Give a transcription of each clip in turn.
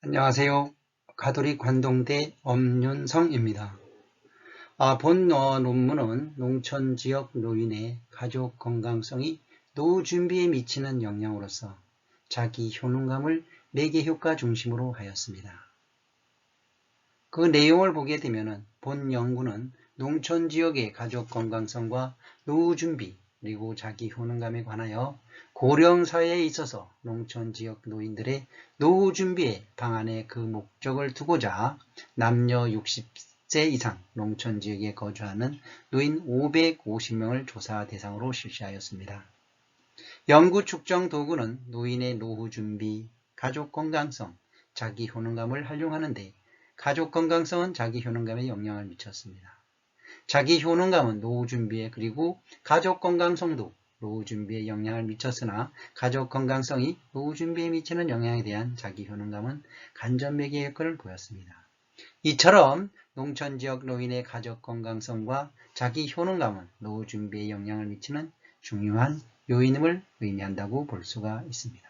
안녕하세요. 가톨릭 관동대 엄윤성입니다. 본 논문은 농촌지역 노인의 가족 건강성이 노후 준비에 미치는 영향으로서 자기 효능감을 매개효과 중심으로 하였습니다. 그 내용을 보게 되면 본 연구는 농촌지역의 가족 건강성과 노후 준비 그리고 자기 효능감에 관하여 고령사회에 있어서 농촌지역 노인들의 노후 준비의 방안에 그 목적을 두고자 남녀 60세 이상 농촌지역에 거주하는 노인 550명을 조사 대상으로 실시하였습니다. 연구 측정 도구는 노인의 노후 준비, 가족 건강성, 자기 효능감을 활용하는 데 가족 건강성은 자기 효능감에 영향을 미쳤습니다. 자기 효능감은 노후 준비에 그리고 가족 건강성도 노후 준비에 영향을 미쳤으나 가족 건강성이 노후 준비에 미치는 영향에 대한 자기 효능감은 간접 매개 효과를 보였습니다. 이처럼 농촌지역 노인의 가족 건강성과 자기 효능감은 노후 준비에 영향을 미치는 중요한 요인임을 의미한다고 볼 수가 있습니다.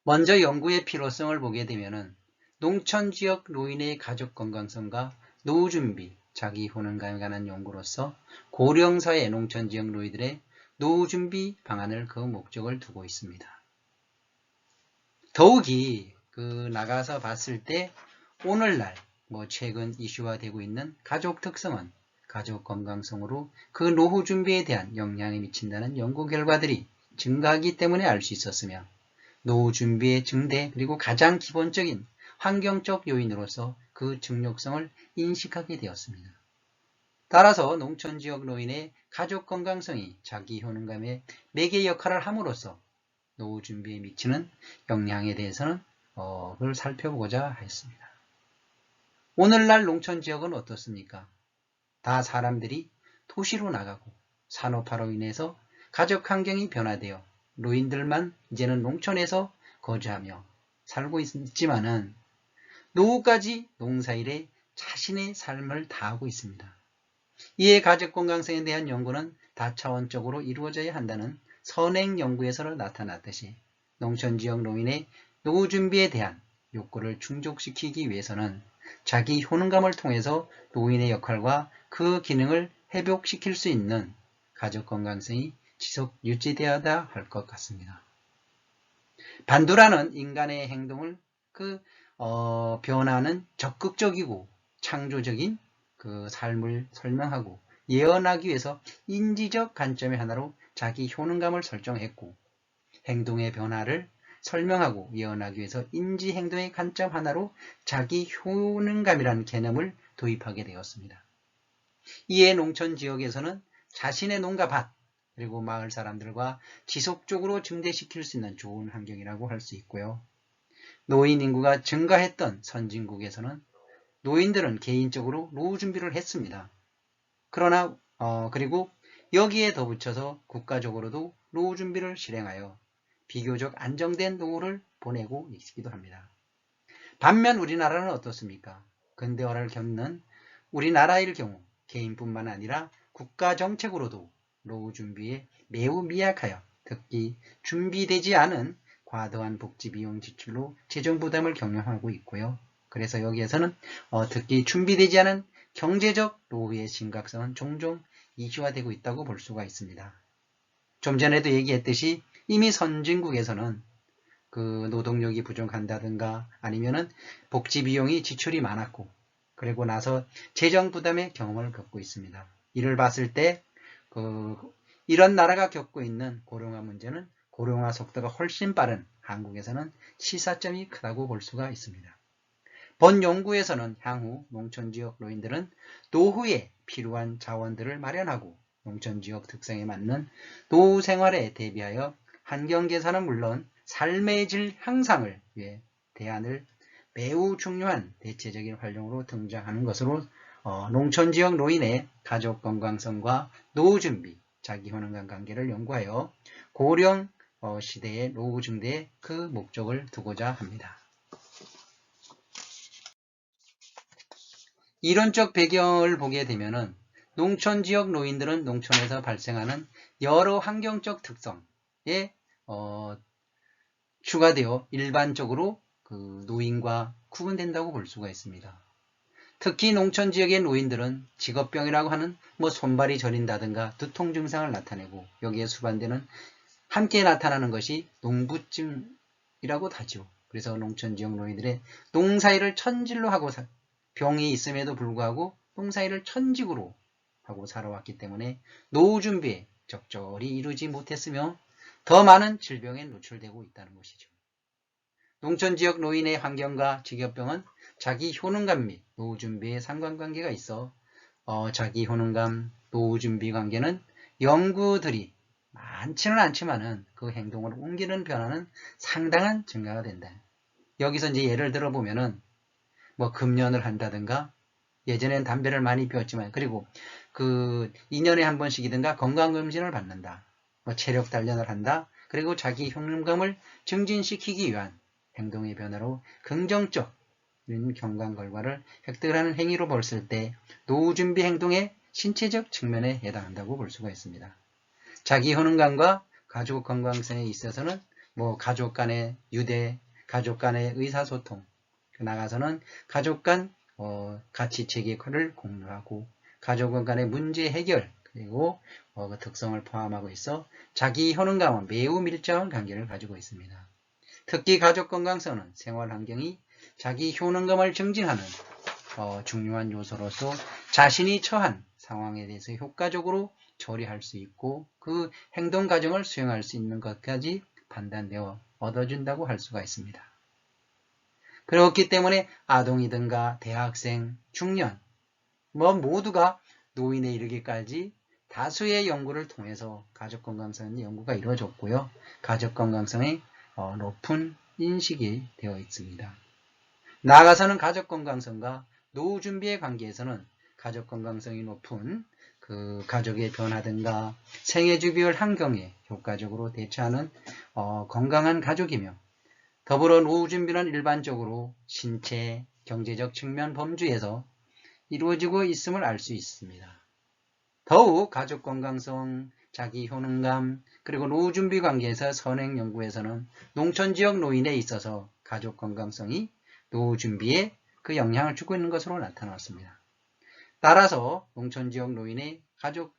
먼저 연구의 필요성을 보게 되면 농촌지역 노인의 가족 건강성과 노후 준비, 자기 효능감에 관한 연구로서 고령사회 농촌지역 노인들의 노후 준비 방안을 그 목적을 두고 있습니다. 더욱이 나가서 봤을 때 오늘날 최근 이슈화되고 있는 가족 특성은 가족 건강성으로 그 노후 준비에 대한 영향이 미친다는 연구 결과들이 증가하기 때문에 알 수 있었으며 노후 준비의 증대 그리고 가장 기본적인 환경적 요인으로서 그 중요성을 인식하게 되었습니다. 따라서 농촌지역 노인의 가족 건강성이 자기 효능감의 매개 역할을 함으로써 노후 준비에 미치는 영향에 대해서는 그걸 살펴보고자 했습니다. 오늘날 농촌지역은 어떻습니까? 다 사람들이 도시로 나가고 산업화로 인해서 가족 환경이 변화되어 노인들만 이제는 농촌에서 거주하며 살고 있지만은 노후까지 농사일에 자신의 삶을 다하고 있습니다. 이에 가족 건강성에 대한 연구는 다차원적으로 이루어져야 한다는 선행 연구에서 나타났듯이 농촌지역 노인의 노후 준비에 대한 욕구를 충족시키기 위해서는 자기 효능감을 통해서 노인의 역할과 그 기능을 회복시킬 수 있는 가족 건강성이 지속 유지되어야 할 것 같습니다. 반도라는 인간의 행동을 변화는 적극적이고 창조적인 삶을 설명하고 예언하기 위해서 인지적 관점의 하나로 자기 효능감을 설정했고 행동의 변화를 설명하고 예언하기 위해서 인지 행동의 관점 하나로 자기 효능감이라는 개념을 도입하게 되었습니다. 이에 농촌 지역에서는 자신의 농가 밭 그리고 마을 사람들과 지속적으로 증대시킬 수 있는 좋은 환경이라고 할 수 있고요. 노인 인구가 증가했던 선진국에서는 노인들은 개인적으로 노후 준비를 했습니다. 그러나 그리고 여기에 덧붙여서 국가적으로도 노후 준비를 실행하여 비교적 안정된 노후를 보내고 있기도 합니다. 반면 우리나라는 어떻습니까? 근대화를 겪는 우리나라의 경우 개인뿐만 아니라 국가 정책으로도 노후 준비에 매우 미약하여 특히 준비되지 않은 과도한 복지 비용 지출로 재정 부담을 경험하고 있고요. 그래서 여기에서는 특히 준비되지 않은 경제적 노후의 심각성은 종종 이슈화되고 있다고 볼 수가 있습니다. 좀 전에도 얘기했듯이 이미 선진국에서는 노동력이 부족한다든가 아니면은 복지 비용이 지출이 많았고 그리고 나서 재정 부담의 경험을 겪고 있습니다. 이를 봤을 때 이런 나라가 겪고 있는 고령화 문제는 고령화 속도가 훨씬 빠른 한국에서는 시사점이 크다고 볼 수가 있습니다. 본 연구에서는 향후 농촌지역 노인들은 노후에 필요한 자원들을 마련하고 농촌지역 특성에 맞는 노후 생활에 대비하여 환경 개선은 물론 삶의 질 향상을 위해 대안을 매우 중요한 대체적인 활용으로 등장하는 것으로 농촌지역 노인의 가족 건강성과 노후 준비, 자기 효능감 관계를 연구하여 고령 시대의 노후 증대에 그 목적을 두고자 합니다. 이론적 배경을 보게 되면은 농촌지역 노인들은 농촌에서 발생하는 여러 환경적 특성에 추가되어 일반적으로 그 노인과 구분된다고 볼 수가 있습니다. 특히 농촌 지역의 노인들은 직업병이라고 하는 손발이 저린다든가 두통 증상을 나타내고 여기에 수반되는 함께 나타나는 것이 농부증이라고 하죠. 그래서 농촌 지역 노인들의 농사일을 천질로 하고 병이 있음에도 불구하고 농사일을 천직으로 하고 살아왔기 때문에 노후 준비에 적절히 이루지 못했으며 더 많은 질병에 노출되고 있다는 것이죠. 농촌 지역 노인의 환경과 직업병은 자기 효능감 및 노후 준비에 상관관계가 있어 자기 효능감, 노후 준비 관계는 연구들이 많지는 않지만은 그 행동을 옮기는 변화는 상당한 증가가 된다. 여기서 이제 예를 들어 보면은 금연을 한다든가 예전엔 담배를 많이 피웠지만 그리고 그 2년에 한 번씩이든가 건강검진을 받는다. 체력 단련을 한다. 그리고 자기 효능감을 증진시키기 위한 행동의 변화로 긍정적인 경감 결과를 획득하는 행위로 봤을 때 노후 준비 행동의 신체적 측면에 해당한다고 볼 수가 있습니다. 자기 효능감과 가족 건강성에 있어서는 가족 간의 유대, 가족 간의 의사소통, 나가서는 가족 간 가치 체계를 공유하고 가족 간의 문제 해결 그리고 그 특성을 포함하고 있어 자기 효능감은 매우 밀접한 관계를 가지고 있습니다. 특히 가족 건강성은 생활 환경이 자기 효능감을 증진하는 중요한 요소로서 자신이 처한 상황에 대해서 효과적으로 처리할 수 있고 그 행동 과정을 수행할 수 있는 것까지 판단되어 얻어준다고 할 수가 있습니다. 그렇기 때문에 아동이든가 대학생, 중년 모두가 노인에 이르기까지 다수의 연구를 통해서 가족 건강성 연구가 이루어졌고요. 가족 건강성이 높은 인식이 되어 있습니다. 나아가서는 가족 건강성과 노후 준비의 관계에서는 가족 건강성이 높은 그 가족의 변화든가 생애 주기별 환경에 효과적으로 대처하는 건강한 가족이며 더불어 노후 준비는 일반적으로 신체, 경제적 측면 범주에서 이루어지고 있음을 알 수 있습니다. 더욱 가족 건강성, 자기 효능감, 그리고 노후 준비 관계에서 선행 연구에서는 농촌 지역 노인에 있어서 가족 건강성이 노후 준비에 그 영향을 주고 있는 것으로 나타났습니다. 따라서 농촌 지역 노인의 가족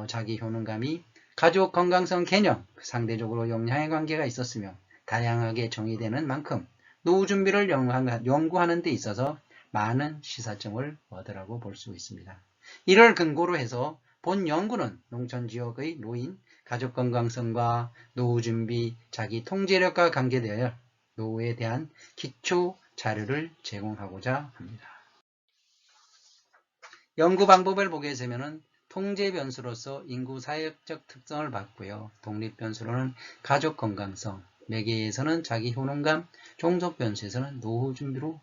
자기 효능감이 가족 건강성 개념 상대적으로 영향의 관계가 있었으며 다양하게 정의되는 만큼 노후 준비를 연구하는 데 있어서 많은 시사점을 얻으라고 볼 수 있습니다. 이를 근거로 해서 본 연구는 농촌 지역의 노인 가족 건강성과 노후 준비, 자기 통제력과 관계되어 노후에 대한 기초 자료를 제공하고자 합니다. 연구 방법을 보게 되면 통제 변수로서 인구 사회적 특성을 봤고요. 독립 변수로는 가족 건강성, 매개에서는 자기 효능감, 종속 변수에서는 노후 준비로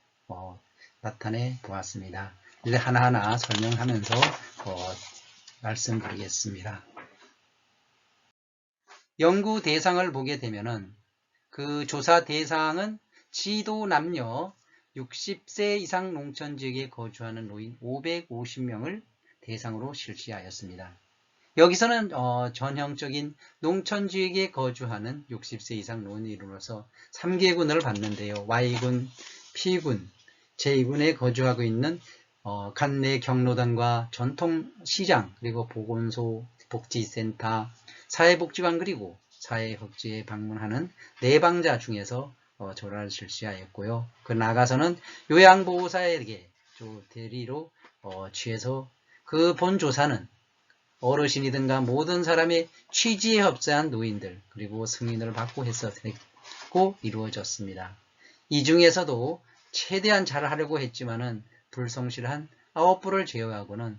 나타내 보았습니다. 이제 하나하나 설명하면서 말씀드리겠습니다. 연구 대상을 보게 되면은 그 조사 대상은 지도 남녀 60세 이상 농촌 지역에 거주하는 노인 550명을 대상으로 실시하였습니다. 여기서는 전형적인 농촌 지역에 거주하는 60세 이상 노인으로서 3개군을 봤는데요. Y군, P군, J군에 거주하고 있는 간내 경로당과 전통시장, 그리고 보건소, 복지센터, 사회복지관 그리고 사회복지에 방문하는 내방자 중에서 조사를 실시하였고요. 그 나가서는 요양보호사에게 대리로 취해서 그 본 조사는 어르신이든가 모든 사람의 취지에 협조한 노인들 그리고 승인을 받고 했었고 이루어졌습니다. 이 중에서도 최대한 잘하려고 했지만은 불성실한 9부를 제외하고는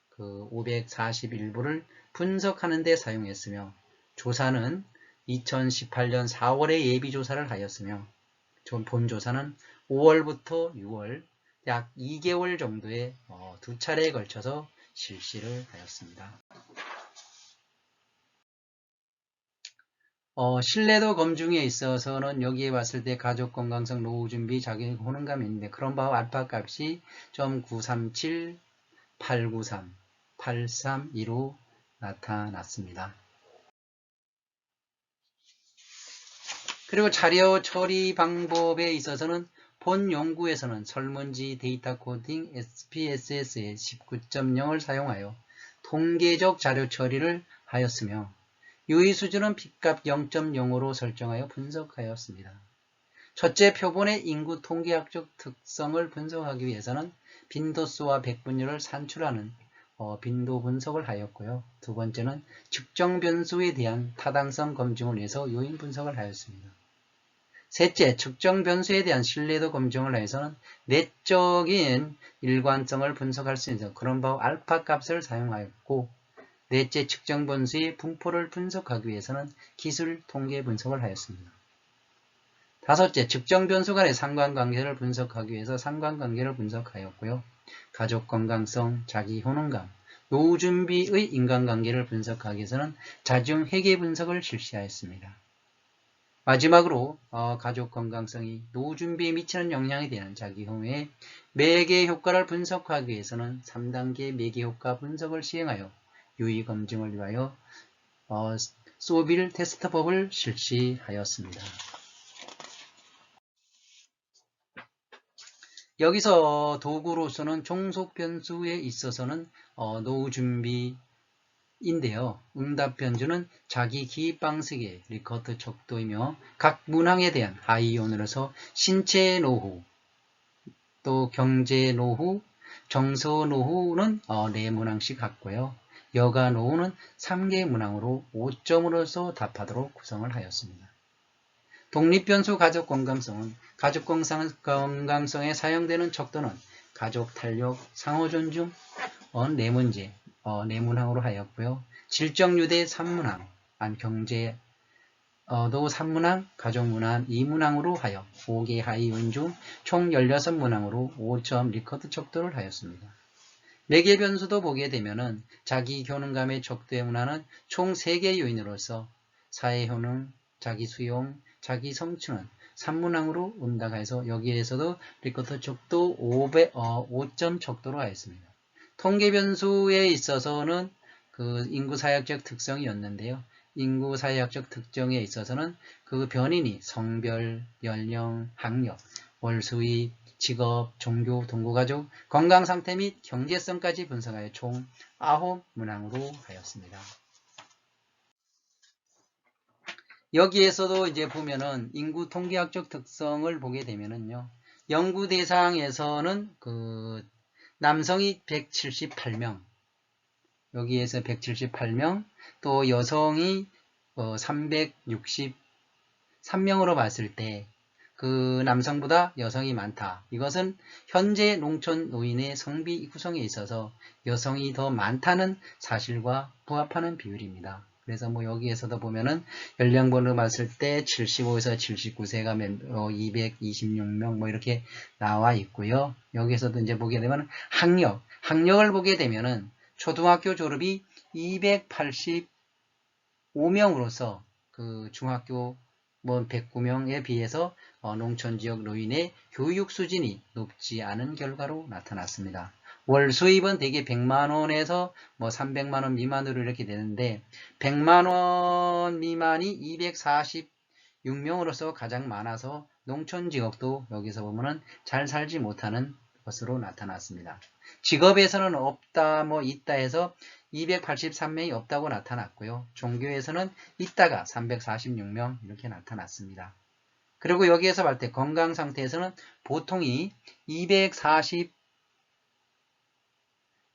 그 541부를 분석하는 데 사용했으며 조사는 2018년 4월에 예비조사를 하였으며 본조사는 5월부터 6월 약 2개월 정도의 두 차례에 걸쳐서 실시를 하였습니다. 신뢰도 검증에 있어서는 여기에 봤을 때 가족 건강성, 노후 준비, 자기 효능감이 있는데 그런 바와 알파 값이 0.937, 893, 832로 나타났습니다. 그리고 자료 처리 방법에 있어서는 본 연구에서는 설문지 데이터 코딩 SPSS의 19.0을 사용하여 통계적 자료 처리를 하였으며 유의 수준은 핏값 0.0으로 설정하여 분석하였습니다. 첫째, 표본의 인구 통계학적 특성을 분석하기 위해서는 빈도수와 백분율을 산출하는 빈도 분석을 하였고요. 두 번째는 측정 변수에 대한 타당성 검증을 위해서 요인 분석을 하였습니다. 셋째, 측정 변수에 대한 신뢰도 검증을 위해서는 내적인 일관성을 분석할 수 있는 그런바우 알파 값을 사용하였고, 넷째, 측정 변수의 분포를 분석하기 위해서는 기술 통계 분석을 하였습니다. 다섯째, 측정 변수 간의 상관관계를 분석하기 위해서 상관관계를 분석하였고요. 가족 건강성, 자기 효능감, 노후 준비의 인간관계를 분석하기 위해서는 자중 회계 분석을 실시하였습니다. 마지막으로 가족 건강성이 노후 준비에 미치는 영향에 대한 자기 효능의 매개 효과를 분석하기 위해서는 3단계 매개 효과 분석을 시행하여 유의 검증을 위하여 소빌 테스트법을 실시하였습니다. 여기서 도구로서는 종속 변수에 있어서는 노후 준비인데요. 응답 변수는 자기 기입 방식의 리커트 척도이며 각 문항에 대한 하이온으로서 신체 노후, 또 경제 노후, 정서 노후는 4문항씩 갖고요. 여가 노후는 3개 문항으로 5점으로서 답하도록 구성을 하였습니다. 독립변수 가족 건강성은 가족 건강성에 사용되는 척도는 가족 탄력, 상호 존중, 4문제, 4문항으로 하였고요. 질적 유대 3문항, 경제 도 3문항, 가족문항 2문항으로 하여 5개 하이온 중 총 16문항으로 5점 리커트 척도를 하였습니다. 매개 변수도 보게 되면은 자기 효능감의 척도의 문항은 총 3개 요인으로서 사회 효능, 자기 수용, 자기 성취는 3문항으로 응답해서 여기에서도 리커트 척도 5점 척도로 하였습니다. 통계 변수에 있어서는 그 인구 사회학적 특성이었는데요. 인구 사회학적 특정에 있어서는 그 변인이 성별, 연령, 학력, 월수입, 직업, 종교, 동거가족, 건강상태 및 경제성까지 분석하여 총 9문항으로 하였습니다. 여기에서도 이제 보면은 인구 통계학적 특성을 보게 되면은요. 연구 대상에서는 그 남성이 178명, 여기에서 178명, 또 여성이 363명으로 봤을 때 그 남성보다 여성이 많다. 이것은 현재 농촌 노인의 성비 구성에 있어서 여성이 더 많다는 사실과 부합하는 비율입니다. 그래서 뭐 여기에서도 보면은 연령번으로 봤을 때 75에서 79세가 226명 뭐 이렇게 나와 있고요. 여기에서도 이제 보게 되면 학력을 보게 되면은 초등학교 졸업이 285명으로서 그 중학교 109명에 비해서 농촌 지역 노인의 교육 수준이 높지 않은 결과로 나타났습니다. 월 수입은 대개 100만원에서 300만원 미만으로 이렇게 되는데 100만원 미만이 246명으로서 가장 많아서 농촌 지역도 여기서 보면은 잘 살지 못하는 것으로 나타났습니다. 직업에서는 없다 있다 해서 283명이 없다고 나타났고요. 종교에서는 있다가 346명 이렇게 나타났습니다. 그리고 여기에서 볼 때 건강 상태에서는 보통이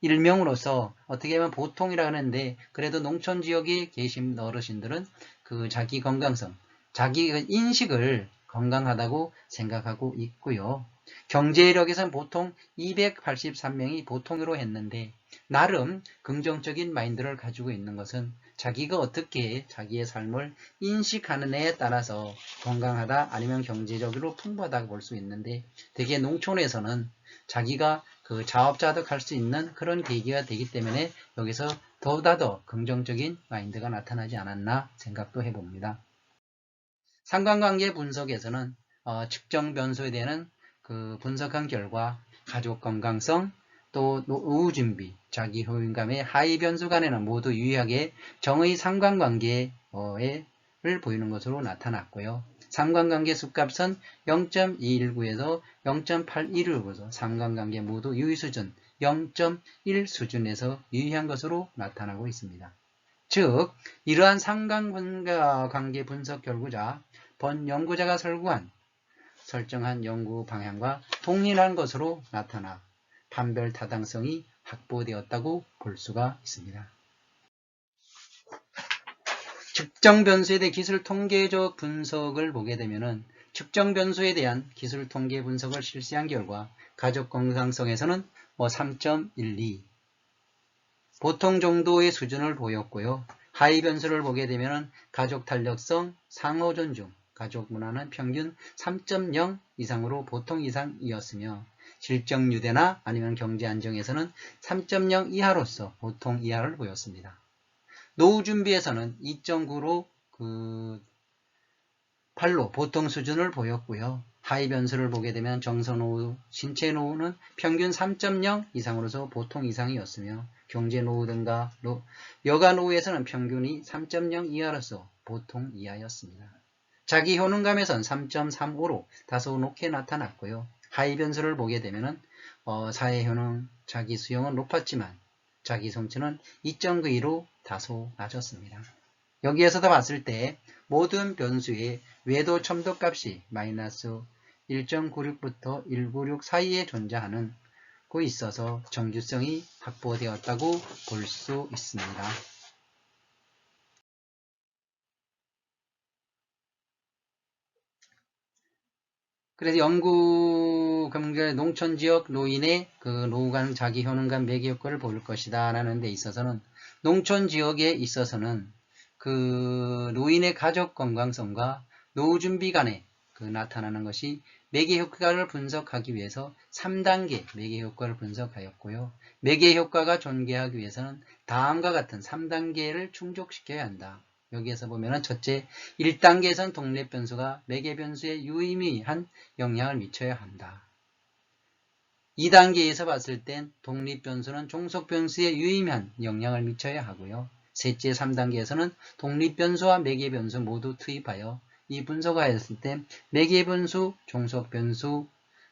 241명으로서 어떻게 보면 보통이라 하는데 그래도 농촌 지역에 계신 어르신들은 그 자기 건강성, 자기 인식을 건강하다고 생각하고 있고요. 경제력에서는 보통 283명이 보통으로 했는데 나름 긍정적인 마인드를 가지고 있는 것은 자기가 어떻게 자기의 삶을 인식하느냐에 따라서 건강하다 아니면 경제적으로 풍부하다고 볼 수 있는데 되게 농촌에서는 자기가 그 자업자득 할 수 있는 그런 계기가 되기 때문에 여기서 더보다 더 긍정적인 마인드가 나타나지 않았나 생각도 해봅니다. 상관관계 분석에서는 측정 변수에 대한 그 분석한 결과 가족 건강성, 또 노후 준비, 자기 효용감의 하위 변수 간에는 모두 유의하게 정의 상관관계를 보이는 것으로 나타났고요. 상관관계 수값은 0.219에서 0.815에서 상관관계 모두 유의 수준 0.1 수준에서 유의한 것으로 나타나고 있습니다. 즉 이러한 상관관계 분석 결과자 본 연구자가 설정한 연구 방향과 동일한 것으로 나타나 판별 타당성이 확보되었다고 볼 수가 있습니다. 측정 변수에 대해 기술 통계적 분석을 보게 되면은 측정 변수에 대한 기술 통계 분석을 실시한 결과 가족 건강성에서는 3.12 보통 정도의 수준을 보였고요. 하위 변수를 보게 되면은 가족 탄력성, 상호 존중, 가족 문화는 평균 3.0 이상으로 보통 이상이었으며 질적 유대나 아니면 경제 안정에서는 3.0 이하로서 보통 이하를 보였습니다. 노후 준비에서는 2.9로 8로 보통 수준을 보였고요. 하위 변수를 보게 되면 정서 노후, 신체 노후는 평균 3.0 이상으로서 보통 이상이었으며 경제 노후 등과 여가 노후에서는 평균이 3.0 이하로서 보통 이하였습니다. 자기 효능감에선 3.35로 다소 높게 나타났고요. 하위 변수를 보게 되면 사회 효능, 자기 수용은 높았지만 자기 성취는 2.92로 다소 낮았습니다. 여기에서도 봤을 때 모든 변수의 외도 첨도값이 마이너스 1.96부터 196 사이에 존재하는 고 있어서 정규성이 확보되었다고 볼 수 있습니다. 그래서 연구 경제 농촌지역 노인의 노후 간 자기 효능감 매개 효과를 볼 것이다 라는 데 있어서는 농촌지역에 있어서는 노인의 가족 건강성과 노후 준비 간에 나타나는 것이 매개 효과를 분석하기 위해서 3단계 매개 효과를 분석하였고요. 매개 효과가 존재하기 위해서는 다음과 같은 3단계를 충족시켜야 한다. 여기에서 보면은 첫째, 1단계에선 독립 변수가 매개 변수에 유의미한 영향을 미쳐야 한다. 2단계에서 봤을 땐 독립 변수는 종속 변수에 유의미한 영향을 미쳐야 하고요. 셋째, 3단계에서는 독립 변수와 매개 변수 모두 투입하여 이 분석하였을 때 매개 변수, 종속 변수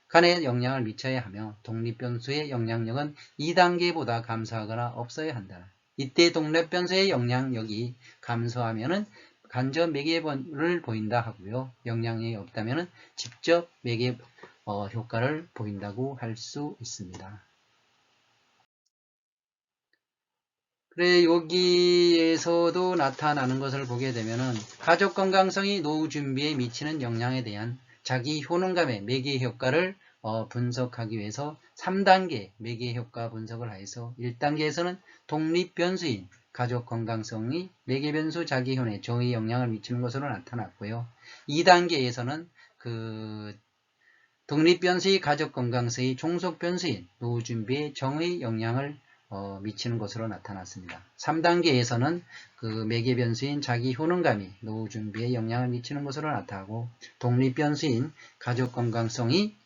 간에 영향을 미쳐야 하며 독립 변수의 영향력은 2단계보다 감소하거나 없어야 한다. 이때 독립 변수의 영향력이 감소하면은 간접 매개를 보인다 하고요. 영향력이 없다면은 직접 매개 효과를 보인다고 할 수 있습니다. 그래 여기에서도 나타나는 것을 보게 되면은 가족 건강성이 노후 준비에 미치는 영향에 대한 자기 효능감의 매개 효과를 분석하기 위해서 3단계 매개 효과 분석을 하여서 1단계에서는 독립 변수인 가족 건강성이 매개 변수 자기 효능에 정의 영향을 미치는 것으로 나타났고요. 2단계에서는 독립 변수의 가족 건강성이 종속 변수인 노후 준비에 정의 영향을 미치는 것으로 나타났습니다. 3단계에서는 매개 변수인 자기 효능감이 노후 준비에 영향을 미치는 것으로 나타나고 독립 변수인 가족 건강성이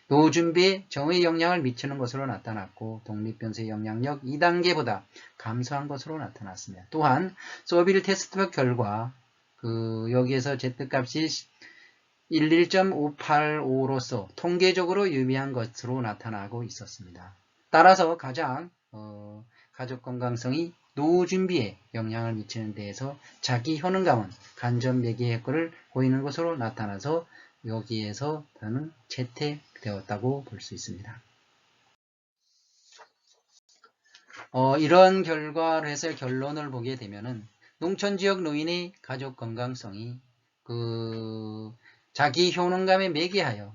노후 준비에 정의 영향을 미치는 것으로 나타났고 독립 변수의 영향력 2단계보다 감소한 것으로 나타났습니다. 또한 소빌 테스트 결과 여기에서 Z값이 11.585로서 통계적으로 유의미한 것으로 나타나고 있었습니다. 따라서 가장 가족 건강성이 노후 준비에 영향을 미치는 데에서 자기 효능감은 간접 매개 효과를 보이는 것으로 나타나서 여기에서 저는 채택되었다고 볼 수 있습니다. 이런 결과를 해서 결론을 보게 되면은 농촌지역 노인의 가족 건강성이 자기 효능감에 매개하여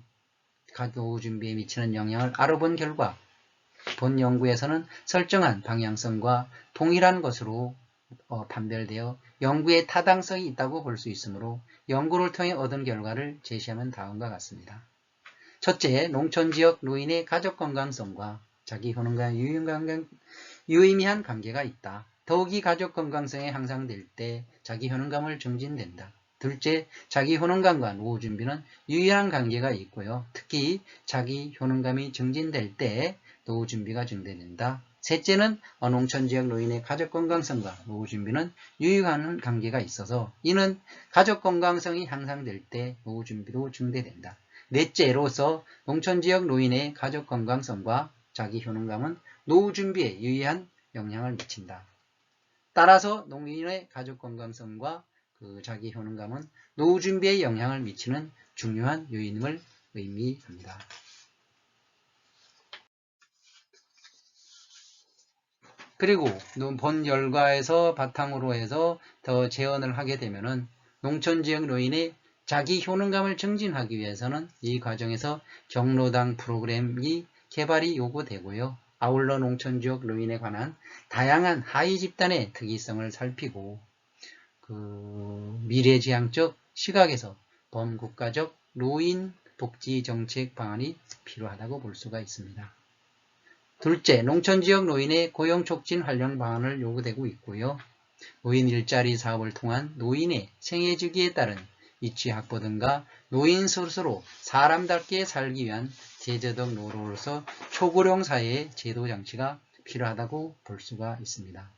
노후 준비에 미치는 영향을 알아본 결과 본 연구에서는 설정한 방향성과 동일한 것으로 판별되어 연구에 타당성이 있다고 볼 수 있으므로 연구를 통해 얻은 결과를 제시하면 다음과 같습니다. 첫째, 농촌지역 노인의 가족 건강성과 자기 효능과 유의미한 관계가 있다. 더욱이 가족 건강성이 향상될 때 자기 효능감을 증진된다. 둘째, 자기 효능감과 노후 준비는 유의한 관계가 있고요. 특히 자기 효능감이 증진될 때 노후 준비가 증대된다. 셋째는 농촌지역 노인의 가족건강성과 노후준비는 유의하는 관계가 있어서 이는 가족건강성이 향상될 때 노후준비도 증대된다. 넷째로서 농촌지역 노인의 가족건강성과 자기효능감은 노후준비에 유의한 영향을 미친다. 따라서 노인의 가족건강성과 자기효능감은 노후준비에 영향을 미치는 중요한 요인임을 의미합니다. 그리고 본 결과에서 바탕으로 해서 더 재현을 하게 되면은 농촌지역 노인의 자기 효능감을 증진하기 위해서는 이 과정에서 경로당 프로그램이 개발이 요구되고요. 아울러 농촌지역 노인에 관한 다양한 하위 집단의 특이성을 살피고 미래지향적 시각에서 범국가적 노인 복지 정책 방안이 필요하다고 볼 수가 있습니다. 둘째, 농촌지역 노인의 고용촉진 활용 방안을 요구되고 있고요. 노인 일자리 사업을 통한 노인의 생애주기에 따른 위치 확보 등과 노인 스스로 사람답게 살기 위한 제도적 노로로서 초고령 사회의 제도 장치가 필요하다고 볼 수가 있습니다.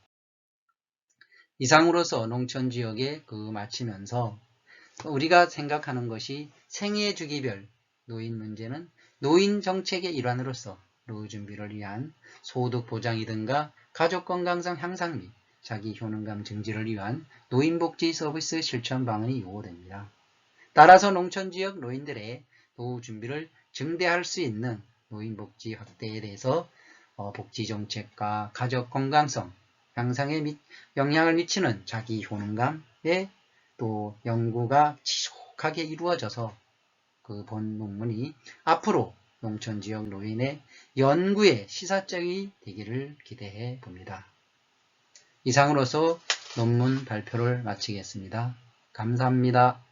이상으로서 농촌지역에 마치면서 우리가 생각하는 것이 생애주기별 노인 문제는 노인 정책의 일환으로서 노후준비를 위한 소득 보장이든가 가족건강성 향상 및 자기효능감 증진을 위한 노인복지 서비스 실천 방안이 요구됩니다. 따라서 농촌지역 노인들의 노후준비를 증대할 수 있는 노인복지 확대에 대해서 복지정책과 가족건강성 향상에 영향을 미치는 자기효능감에 또 연구가 지속하게 이루어져서 본 논문이 앞으로 농촌지역 노인의 연구의 시사점이 되기를 기대해 봅니다. 이상으로서 논문 발표를 마치겠습니다. 감사합니다.